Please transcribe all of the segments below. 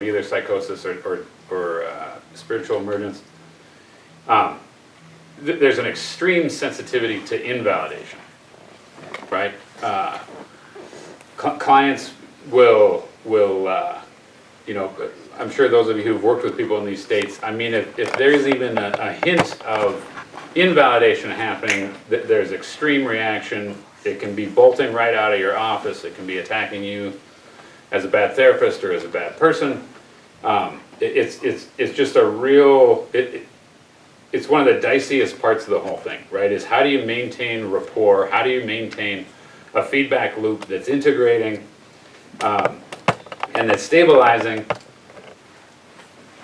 either psychosis or spiritual emergence. There's an extreme sensitivity to invalidation, right? Clients will you know, I'm sure those of you who've worked with people in these states, I mean, if there's even a hint of invalidation happening, there's extreme reaction. It can be bolting right out of your office. It can be attacking you as a bad therapist or as a bad person. It's just a real, it's one of the diciest parts of the whole thing, right? Is how do you maintain rapport? How do you maintain a feedback loop that's integrating and that's stabilizing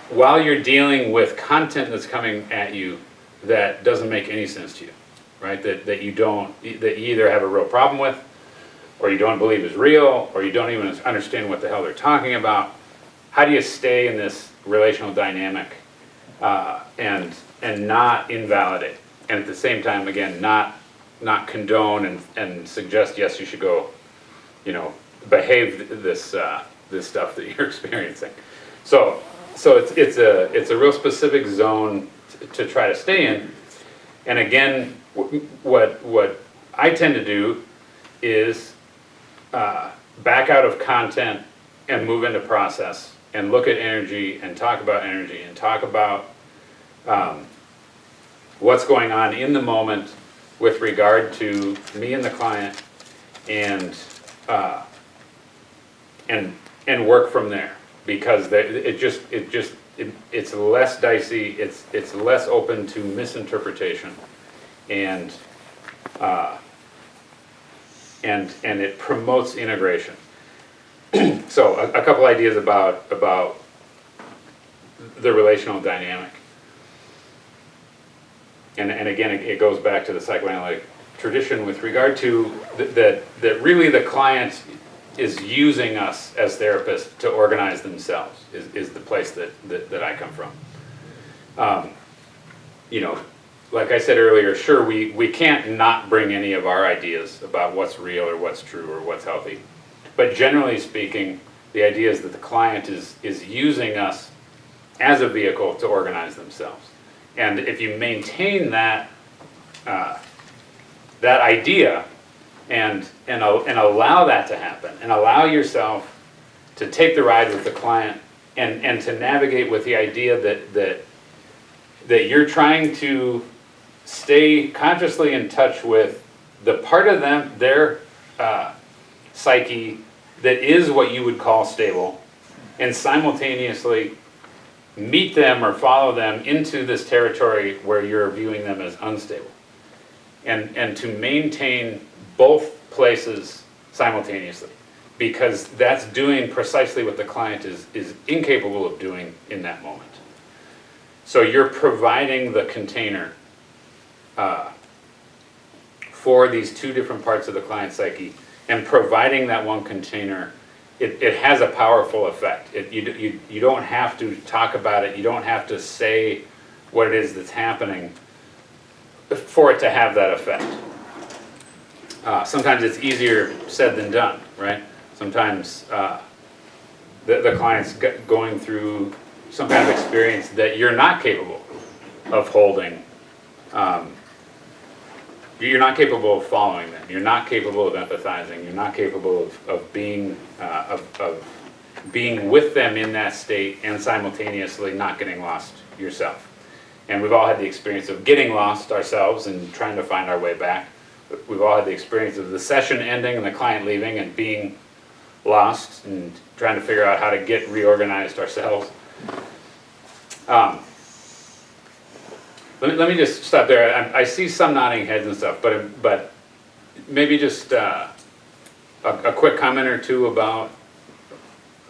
while you're dealing with content that's coming at you that doesn't make any sense to you, right? That you either have a real problem with, or you don't believe is real, or you don't even understand what the hell they're talking about. How do you stay in this relational dynamic and not invalidate, and at the same time, again, not condone and suggest, yes, you should go, you know, behave this this stuff that you're experiencing. So it's a real specific zone to try to stay in. And again, what I tend to do is back out of content and move into process and look at energy and talk about energy and talk about what's going on in the moment with regard to me and the client, and work from there, because it's less dicey, it's less open to misinterpretation, and it promotes integration. So a couple ideas about the relational dynamic. And again, it goes back to the psychoanalytic tradition with regard to that really the client is using us as therapists to organize themselves, is the place that I come from. You know, like I said earlier, sure, we can't not bring any of our ideas about what's real or what's true or what's healthy. But generally speaking, the idea is that the client is using us as a vehicle to organize themselves. And if you maintain that that idea and allow that to happen, and allow yourself to take the ride with the client and to navigate with the idea that you're trying to stay consciously in touch with the part of their psyche that is what you would call stable, and simultaneously meet them or follow them into this territory where you're viewing them as unstable, and to maintain both places simultaneously, because that's doing precisely what the client is incapable of doing in that moment. So you're providing the container for these two different parts of the client's psyche, and providing that one container, it has a powerful effect. You don't have to talk about it, you don't have to say what it is that's happening for it to have that effect. Sometimes it's easier said than done, right? Sometimes the client's going through some kind of experience that you're not capable of holding. You're not capable of following them. You're not capable of empathizing. You're not capable of being with them in that state, and simultaneously not getting lost yourself. And we've all had the experience of getting lost ourselves and trying to find our way back. We've all had the experience of the session ending and the client leaving and being lost and trying to figure out how to get reorganized ourselves. Let me just stop there. I see some nodding heads and stuff, but maybe just a quick comment or two about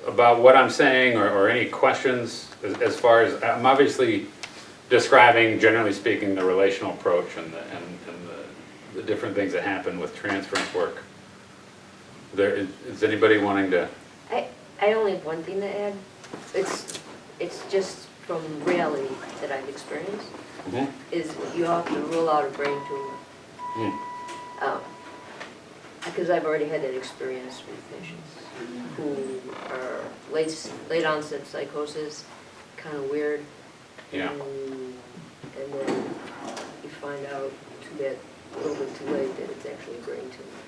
what I'm saying, or any questions as far as I'm obviously describing, generally speaking, the relational approach and the different things that happen with transference work. Is anybody wanting to? I only have one thing to add. It's just from reality that I've experienced. Mm-hmm. Is you have to rule out a brain tumor. Mm. I because I've already had that experience with patients who are late onset psychosis, kind of weird. Yeah. And then you find out a little bit too late that it's actually a brain tumor.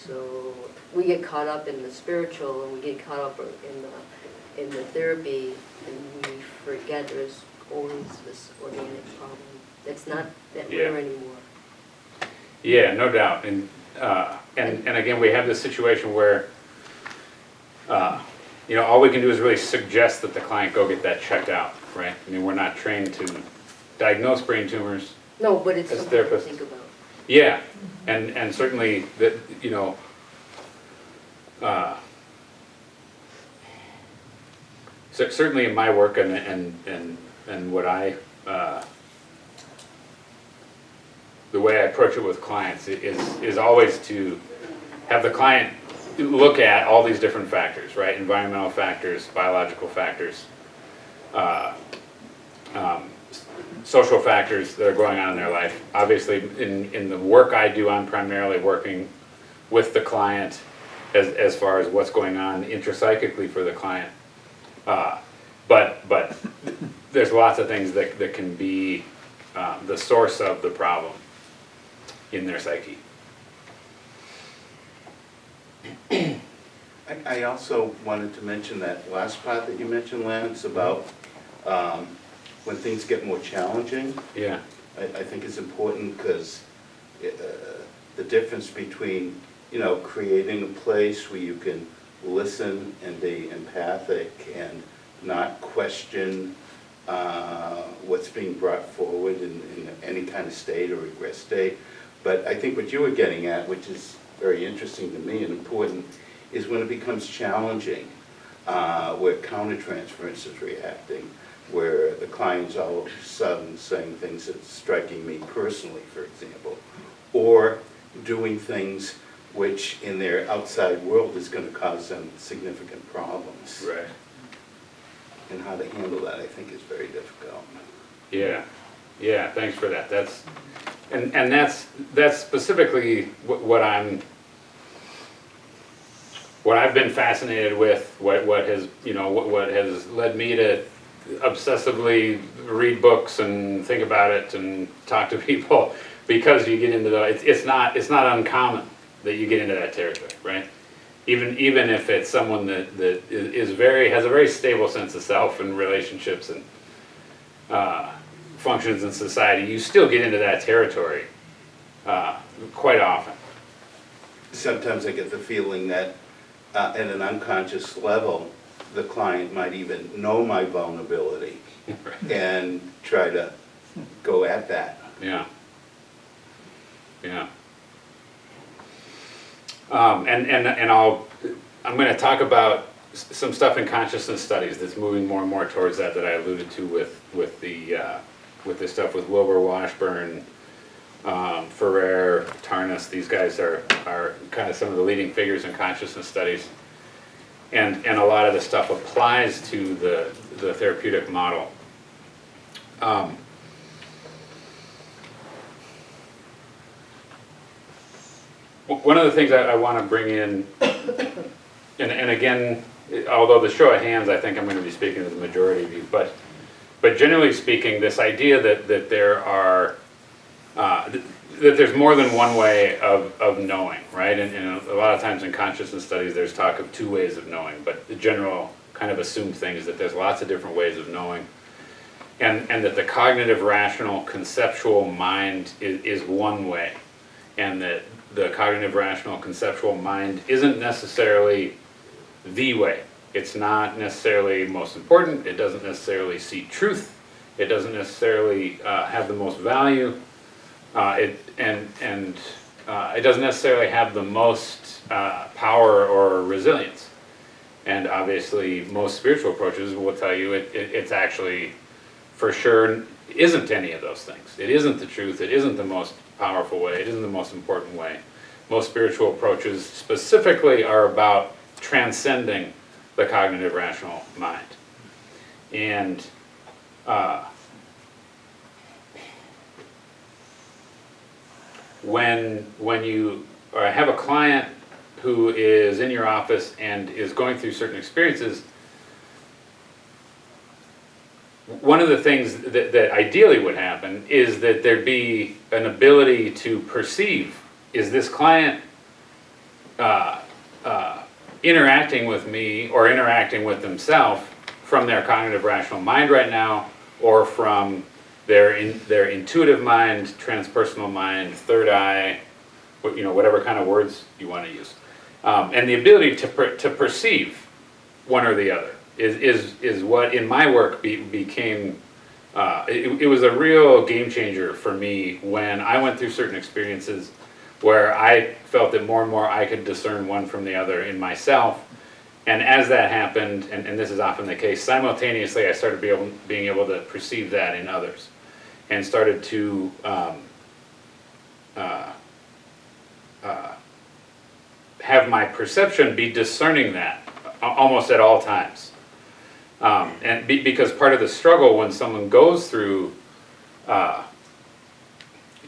So we get caught up in the spiritual, and we get caught up in the therapy, and we forget there's always this organic problem that's not that rare anymore. Yeah, no doubt. And again, we have this situation where, all we can do is really suggest that the client go get that checked out, right? I mean, we're not trained to diagnose brain tumors. No, but it's as something to therapists. think about. Yeah, and certainly that, certainly in my work and what the way I approach it with clients is always to have the client look at all these different factors, right? Environmental factors, biological factors, social factors that are going on in their life. Obviously, in the work I do, I'm primarily working with the client as far as what's going on intrapsychically for the client. But there's lots of things that can be the source of the problem in their psyche. I also wanted to mention that last part that you mentioned, Lance, about when things get more challenging. Yeah. I think it's important because the difference between, creating a place where you can listen and be empathic and not question what's being brought forward in any kind of state or regress state. But I think what you were getting at, which is very interesting to me and important, is when it becomes challenging, where countertransference is reacting, where the client's all of a sudden saying things that's striking me personally, for example, or doing things which in their outside world is going to cause them significant problems. Right. And how to handle that, I think, is very difficult. Yeah. Yeah. Thanks for that. That's specifically what I've been fascinated with. What has led me to obsessively read books and think about it and talk to people, because you get into it's not uncommon that you get into that territory, right? Even if it's someone that has a very stable sense of self and relationships and functions in society, you still get into that territory quite often. Sometimes I get the feeling that at an unconscious level, the client might even know my vulnerability and try to go at that. Yeah. Yeah. I'm going to talk about some stuff in consciousness studies that's moving more and more towards that I alluded to with the stuff with Wilbur Washburn, Ferrer, Tarnas. These guys are kind of some of the leading figures in consciousness studies, and a lot of the stuff applies to the therapeutic model. One of the things I want to bring in, and again, although the show of hands, I think I'm going to be speaking to the majority of you, but generally speaking, this idea that there's more than one way of knowing, right? And a lot of times in consciousness studies, there's talk of two ways of knowing, but the general kind of assumed thing is that there's lots of different ways of knowing, and that the cognitive, rational, conceptual mind is one way, and that the cognitive, rational, conceptual mind isn't necessarily the way. It's not necessarily most important. It doesn't necessarily see truth. It doesn't necessarily have the most value. It doesn't necessarily have the most power or resilience. And obviously, most spiritual approaches will tell you it's actually, for sure, isn't any of those things. It isn't the truth. It isn't the most powerful way. It isn't the most important way. Most spiritual approaches specifically are about transcending the cognitive rational mind. And when you I have a client who is in your office and is going through certain experiences, one of the things that ideally would happen is that there'd be an ability to perceive, is this client interacting with me or interacting with themselves from their cognitive rational mind right now, or from their intuitive mind, transpersonal mind, third eye, whatever kind of words you want to use. And the ability to perceive one or the other is what in my work became, it was a real game changer for me when I went through certain experiences where I felt that more and more I could discern one from the other in myself. And as that happened, and this is often the case, simultaneously I started being able to perceive that in others, and started to have my perception be discerning that almost at all times. Because part of the struggle when someone goes through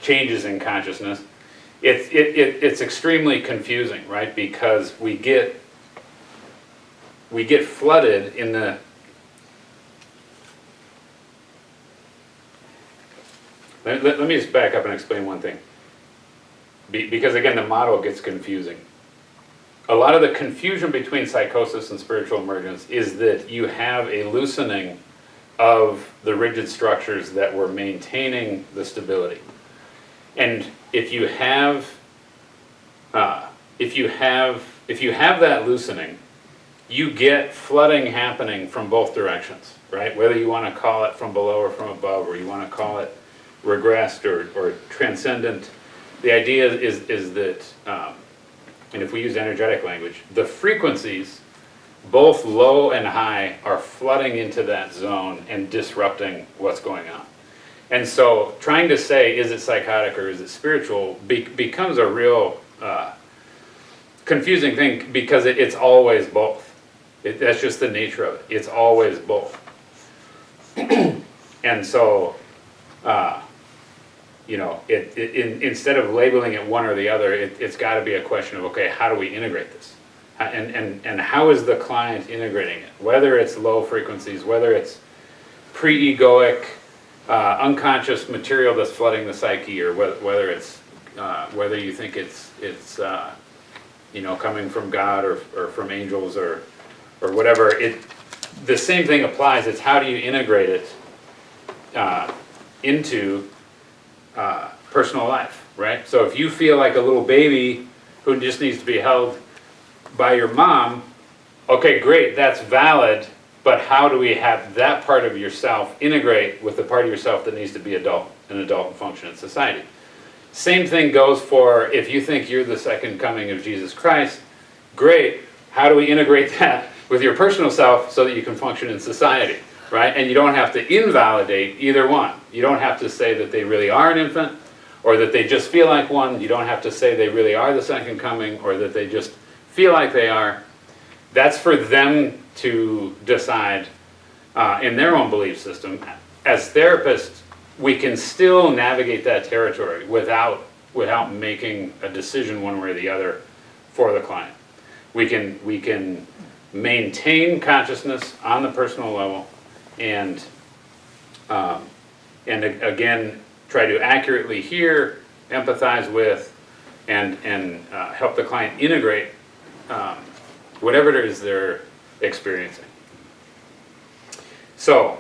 changes in consciousness, it's extremely confusing, right? Because we get flooded in the... Let me just back up and explain one thing. Because again, the model gets confusing. A lot of the confusion between psychosis and spiritual emergence is that you have a loosening of the rigid structures that were maintaining the stability. And if you have that loosening, you get flooding happening from both directions, right? Whether you want to call it from below or from above, or you want to call it regressed or transcendent, the idea is that, and if we use energetic language, the frequencies, both low and high, are flooding into that zone and disrupting what's going on. And so trying to say, is it psychotic or is it spiritual, becomes a real confusing thing, because it's always both. That's just the nature of it. It's always both. And so, instead of labeling it one or the other, it's got to be a question of, okay, how do we integrate this? And how is the client integrating it? Whether it's low frequencies, whether it's pre-egoic, unconscious material that's flooding the psyche, or whether it's whether you think it's coming from God or from angels or whatever. The same thing applies. It's how do you integrate it into personal life, right? So if you feel like a little baby who just needs to be held by your mom, okay, great, that's valid, but how do we have that part of yourself integrate with the part of yourself that needs to be an adult and function in society? Same thing goes for if you think you're the second coming of Jesus Christ, great, how do we integrate that with your personal self so that you can function in society, right? And you don't have to invalidate either one. You don't have to say that they really are an infant, or that they just feel like one. You don't have to say they really are the second coming, or that they just feel like they are. That's for them to decide in their own belief system. As therapists, we can still navigate that territory without making a decision one way or the other for the client. We can maintain consciousness on the personal level, and again, try to accurately hear, empathize with, and help the client integrate whatever it is they're experiencing. So,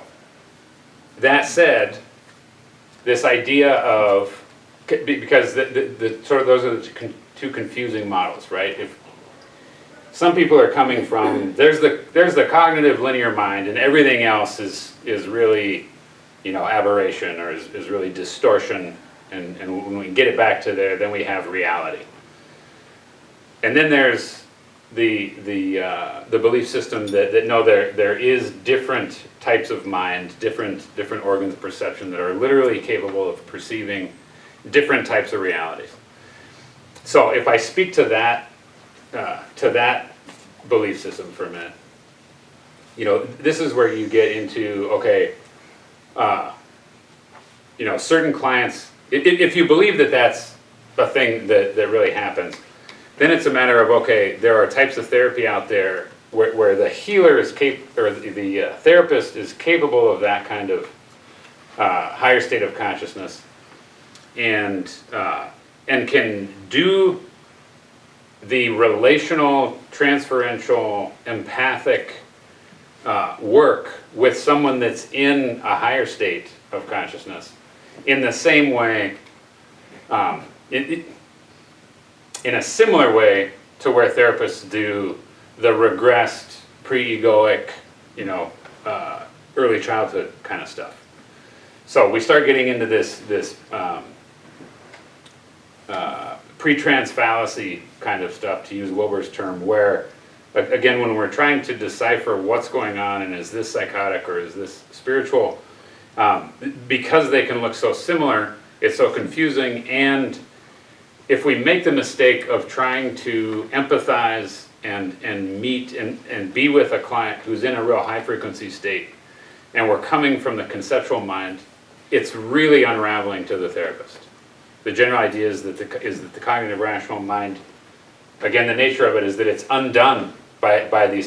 that said, this idea of, because the sort of those are the two confusing models, right? If some people are coming from, there's the cognitive linear mind, and everything else is really, aberration, or is really distortion, and when we get it back to there, then we have reality. And then there's the belief system that no, there is different types of mind, different organs of perception that are literally capable of perceiving different types of realities. So if I speak to that belief system for a minute, this is where you get into, okay, certain clients, if you believe that that's a thing that really happens, then it's a matter of, okay, there are types of therapy out there where the healer is or the therapist is capable of that kind of higher state of consciousness, and can do the relational, transferential, empathic work with someone that's in a higher state of consciousness in the same way, in a similar way to where therapists do the regressed, pre-egoic, early childhood kind of stuff. So we start getting into this pre-trans fallacy kind of stuff, to use Wilber's term, where, again, when we're trying to decipher what's going on and is this psychotic or is this spiritual, because they can look so similar, it's so confusing. And if we make the mistake of trying to empathize and meet and be with a client who's in a real high frequency state, and we're coming from the conceptual mind, it's really unraveling to the therapist. The general idea is that the cognitive rational mind, again, the nature of it is that it's undone by these